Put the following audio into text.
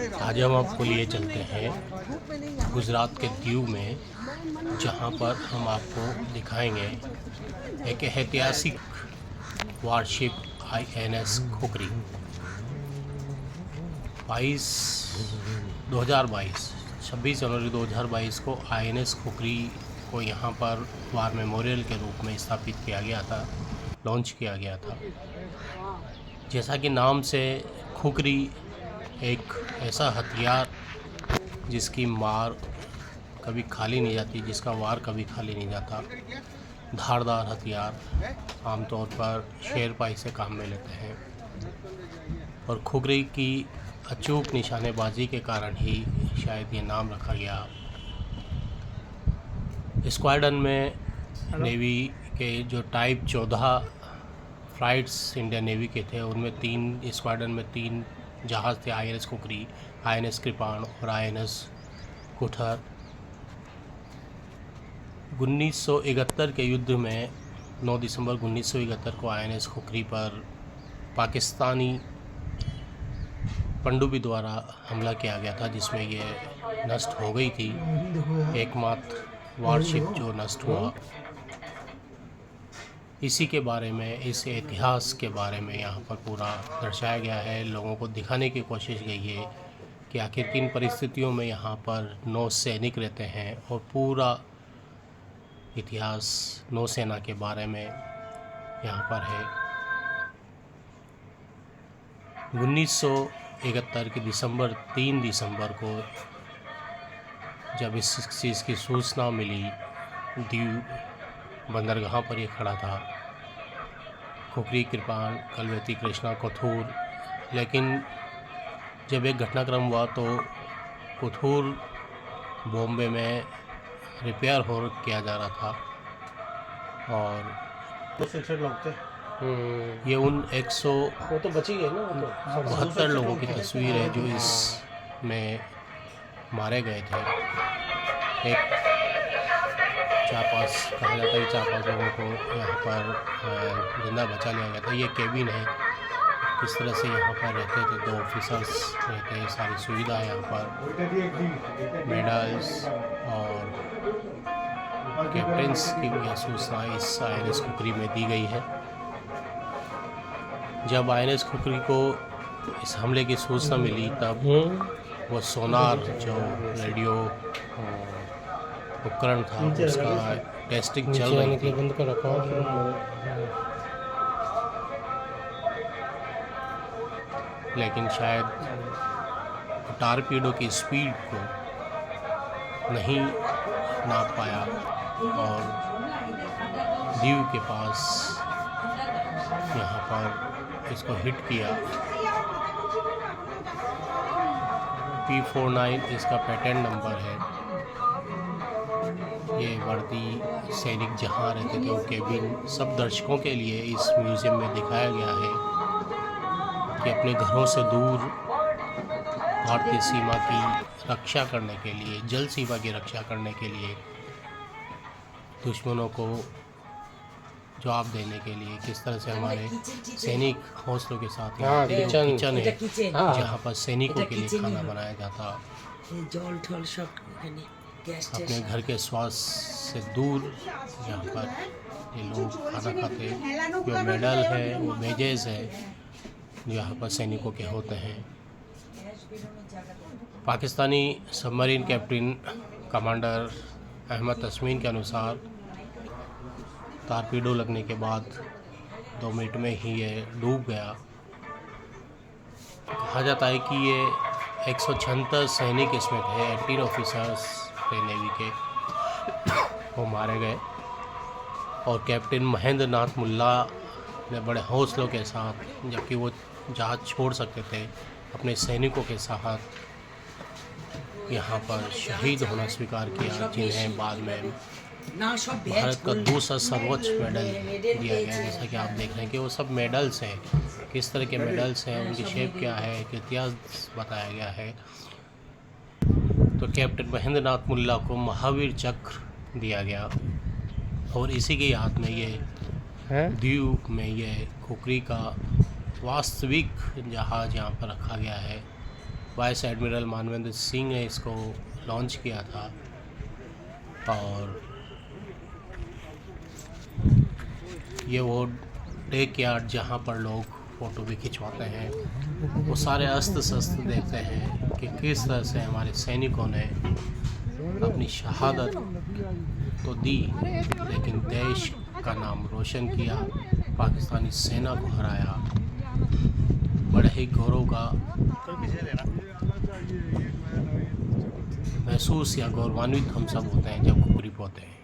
आज हम आपको लिए चलते हैं गुजरात के दीव में, जहां पर हम आपको दिखाएंगे एक ऐतिहासिक वारशिप INS खुकरी 26 जनवरी 2022 को INS खुकरी को यहाँ पर वार मेमोरियल के रूप में स्थापित किया गया था, लॉन्च किया गया था। जैसा कि नाम से, खुकरी एक ऐसा हथियार जिसकी मार कभी खाली नहीं जाती, जिसका वार कभी खाली नहीं जाता। धारदार हथियार आमतौर पर शेरपाई से काम में लेते हैं और खुकरी की अचूक निशानेबाजी के कारण ही शायद ये नाम रखा गया। स्क्वाड्रन में नेवी के जो टाइप 14 फ्लाइट्स इंडियन नेवी के थे, उनमें 3 स्क्वाड्रन में 3 जहाज़ थे, INS खुकरी, INS कृपाण और INS कुठर। 1971 के युद्ध में 9 दिसंबर 1971 को INS खुकरी पर पाकिस्तानी पनडुब्बी द्वारा हमला किया गया था, जिसमें ये नष्ट हो गई थी, एकमात्र वारशिप जो नष्ट हुआ। इसी के बारे में, इस इतिहास के बारे में यहाँ पर पूरा दर्शाया गया है। लोगों को दिखाने की कोशिश गई है कि आखिर किन परिस्थितियों में यहाँ पर नौसैनिक रहते हैं, और पूरा इतिहास नौसेना के बारे में यहाँ पर है। 1971 की 3 दिसंबर को जब इस चीज़ की सूचना मिली, दीव बंदरगाह पर ये खड़ा था, खुकरी, कृपाण, कलवेती, कृष्णा, कोथूर। लेकिन जब एक घटनाक्रम हुआ तो कोथूर बॉम्बे में रिपेयर हो किया जा रहा था, और लोग थे। ये उन 100 वो तो बची गए ना, वो तो 72 लोगों की तस्वीर है जो इसमें मारे गए थे। एक 4-5 कहा जाता है, 4-5 लोगों को यहाँ पर जिंदा बचा लिया गया था। ये केबिन है, किस तरह से यहाँ पर रहते थे, 2 ऑफिसर्स रहते हैं, सारी सुविधा है यहाँ पर, मेडल्स और कैप्टन्स की भी सूचना इस INS खुकरी में दी गई है। जब INS खुकरी को इस हमले की सूचना मिली, तब वो सोनार जो रेडियो उपकरण था, उसका टेस्टिंग चल रही थी। बंद कर रखा। लेकिन शायद टारपीडो की स्पीड को नहीं नाप पाया और दीव के पास यहाँ पर इसको हिट किया। P49 इसका पेटेंट नंबर है। ये वर्दी सैनिक जहाँ रहते थे, वो केबिन सब दर्शकों के लिए इस म्यूज़ियम में दिखाया गया है कि अपने घरों से दूर भारतीय सीमा की रक्षा करने के लिए, जल सीमा की रक्षा करने के लिए, दुश्मनों को जवाब देने के लिए किस तरह से हमारे सैनिक हौसलों के साथ किचन है, जहाँ पर सैनिकों के लिए खाना बनाया जाता। अपने घर के स्वास्थ्य से दूर यहाँ पर ये लोग खाना खाते। जो मेडल है, वो मेजेस है जो यहाँ पर सैनिकों के होते हैं। Pakistani submarine captain commander Ahmed Tasmeen के अनुसार, टारपीडो लगने के बाद 2 मिनट में ही ये डूब गया। कहा जाता है कि ये 176 सैनिक इसमें थे, 18 ऑफिसर्स थे नेवी के, वो मारे गए। और कैप्टन महेंद्र नाथ मुल्ला ने बड़े हौसलों के साथ, जबकि वो जहाज़ छोड़ सकते थे, अपने सैनिकों के साथ यहाँ पर शहीद होना स्वीकार किया, जिन्हें बाद में भारत का दूसरा सर्वोच्च मेडल दिया गया। जैसा कि आप देख रहे हैं कि वो सब मेडल्स हैं, किस तरह के मेडल्स हैं, उनकी शेप क्या है, इतिहास बताया गया है। तो कैप्टन महेंद्र नाथ मुल्ला को महावीर चक्र दिया गया, और इसी के याद में ये दीव में ये खुकरी का वास्तविक जहाज़ यहाँ पर रखा गया है। वाइस एडमिरल मानवेंद्र सिंह ने इसको लॉन्च किया था। और ये वो टेक यार्ड जहाँ पर लोग फ़ोटो भी खिंचवाते हैं, वो सारे अस्त शस्त्र देखते हैं कि किस तरह से हमारे सैनिकों ने अपनी शहादत तो दी, लेकिन देश का नाम रोशन किया, पाकिस्तानी सेना को हराया। बड़े ही गौरव का महसूस या गौरवान्वित हम सब होते हैं जब खुपरी पहुँचते हैं।